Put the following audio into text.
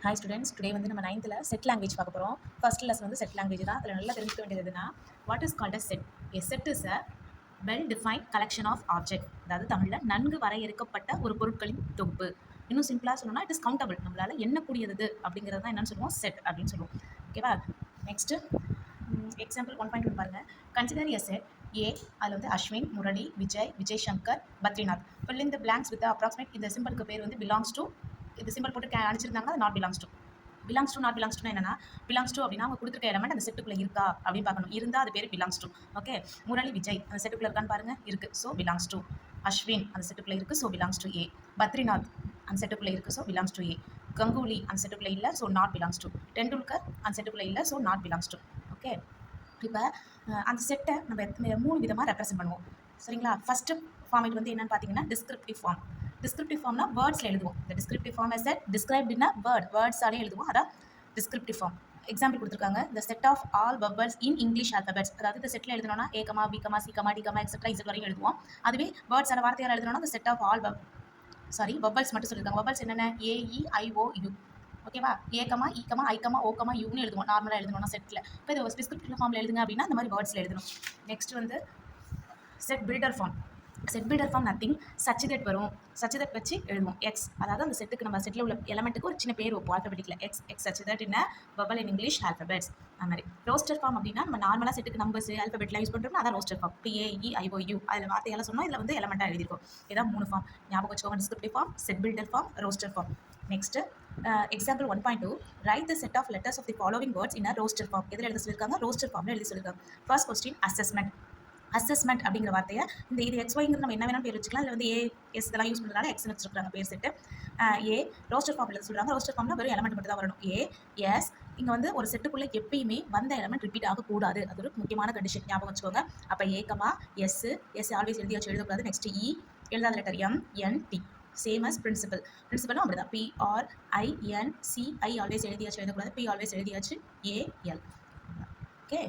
Hi students, today வந்து நம்ம 9th set language பார்க்க போகிறோம். ஃபர்ஸ்ட் லெசன் வந்து செட் லாங்குவேஜ் தான். அதில் நல்லா தெரிஞ்சுக்க வேண்டியது எதுனா, what is called a set. A set is a well defined collection of object. அதாவது தமிழில் நன்கு வரையறுக்கப்பட்ட ஒரு பொருட்களின் தொகுப்பு. இன்னும் சிம்பிளாக சொல்லணும்னா இட் இஸ் கவுண்டபிள். நம்மளால் எண்ணக்கூடியது அப்படிங்கிறது தான் என்னன்னு சொல்லுவோம், செட் அப்படின்னு சொல்லுவோம். ஓகேவா? நெக்ஸ்ட்டு எக்ஸாம்பிள் 1.1 பாருங்கள். Consider a set A. அதில் வந்து Ashwin, Murali, Vijay Shankar, Badrinath. Fill in the blanks with approximate. இந்த சிம்பிளுக்கு பேர் வந்து பிலாங்ஸ் டு. இது சிம்பிள் போட்டு அடிச்சிருந்தாங்க, அது not belongs to. Belongs to not belongs to என்னன்னா, பிலாங்ஸ் டு அப்படின்னா அவங்க கொடுத்துருக்க எலமெண்ட் அந்த செட்டுக்குள்ள இருக்கா அப்படின்னு பார்க்கணும். இருந்தால் அது பேர் belongs to. Okay, Murali Vijay அந்த செட்டுக்குள்ள இருக்கான்னு பாருங்க, இருக்கு, ஸோ பிலாங்ஸ் டு. அஸ்வின் அந்த செட்டுக்குள்ள இருக்கு, ஸோ பிலாங்ஸ் டு ஏ. பத்ரிநாத் அந்த செட்டுக்குள்ள இருக்கு, ஸோ பிலாங்ஸ் டு ஏ. கங்குலி அந்த செட்டுக்குள்ள இல்லை, so not belongs to. Tendulkar அந்த செட்டுக்குள்ள இல்லை, so not belongs to. Okay, இப்போ அந்த செட்டை நம்ம 3 விதமாக ரெப்ரசென்ட் பண்ணுவோம். சரிங்களா? ஃபர்ஸ்ட் ஃபார்மேட் வந்து என்னன்னு பார்த்தீங்கன்னா டிஸ்கிரிப்டிவ் ஃபார்ம். டிஸ்கிரிப்டிவ் ஃபார்ம்னா வேர்ட்ஸில் எழுதுவோம். இந்த descriptive form is described in a வேர்ட்ஸாலே எழுதுவோம். அதான் டிஸ்கிரிப்டிவ் ஃபார்ம். எக்ஸாம்பிள் கொடுத்துருக்காங்க, the set of all vowels in English alphabets. அதாவது இந்த செட்டில் எழுதணும்னா A, B, C, D, etc. Z வரையும் எழுதுவோம். அதுவே வேர்ட்ஸ் அந்த வார்த்தையால் எழுதணும்னா the set of all vowels மட்டும் சொல்லியிருக்காங்க. vowels என்னென்ன? A, E, I, O, U. ஓகேவா? A, E, I, O, Uன்னு எழுதுவோம். நார்மலாக எழுதணும்னா செட்டில். இப்போ இது டிஸ்கிரிப்டிவ் ஃபார்மில் எழுதுங்க அப்படின்னா இந்த மாதிரி வேர்ட்ஸில் எழுதணும். நெக்ஸ்ட் வந்து set builder form. Set builder form nothing, such that வரும். சச் தட் வச்சு எழுதுவோம். எக்ஸ், அதாவது அந்த செட்டுக்கு நம்ம செட்டில் உள்ள எலமெண்ட்டுக்கு ஒரு சின்ன பேர் வைப்போம் ஆல்ஃபபெட்டிக்கில். X such that in vowel in English alphabets. அது மாதிரி ரோஸ்டர் ஃபார்ம் அப்படின்னா நம்ம நார்மலாக செட்டுக்கு நம்பர்ஸ் ஆல்ஃபபெட்லாம் யூஸ் பண்ணுறோம்னா அதான் ரோஸ்டர் ஃபார்ம். PAEIOU அதில் வார்த்தையெல்லாம் சொன்னோம், இதில் வந்து எலமெண்ட்டாக எழுதிருக்கும். இதான் 3 ஃபார்ம் ஞாபகம் வச்சுக்கோங்க. Descriptive form, set builder form, roster form. Next example 1.2 write the set of letters of the following words in roster form. எதில் எழுத சொல்லியிருக்காங்க? ரோஸ்டர் ஃபார்மில் எழுதி சொல்லியிருக்காங்க. First question assessment. அசஸ்மெண்ட் அப்படிங்கிற வார்த்தையை இந்த இது XYங்கிறது நம்ம என்ன வேணாலும் பேர் வச்சுக்கலாம். இல்லை வந்து AS இதெல்லாம் யூஸ் பண்ணுறதுனால எக்ஸ்னு வச்சுருக்காங்க பேர் செட்டு. ஏ ரோஸ்டர் ஃபார்மில் எழுத சொல்கிறாங்க. ரோஸ்டர் ஃபார்ம்னா வெறும் எலமெண்ட் மட்டும் தான் வரணும். AS இங்கே வந்து ஒரு செட்டுக்குள்ளே எப்பயுமே வந்த எலமெண்ட் ரிப்பீட் ஆகக்கூடாது. அது ஒரு முக்கியமான கண்டிஷன், ஞாபகம் வச்சுக்கோங்க. அப்போ A, S ஆல்வேஸ் எழுதி வச்சு எழுதக்கூடாது. நெக்ஸ்ட் E, எழுதாத letter M, N, T. Same as பிரின்சிபலும் அப்படிதான். PRINCI ஆல்வேஸ் எழுதியாச்சு எழுதக்கூடாது. P ஆல்வேஸ் எழுதியாச்சு AL. ஓகே.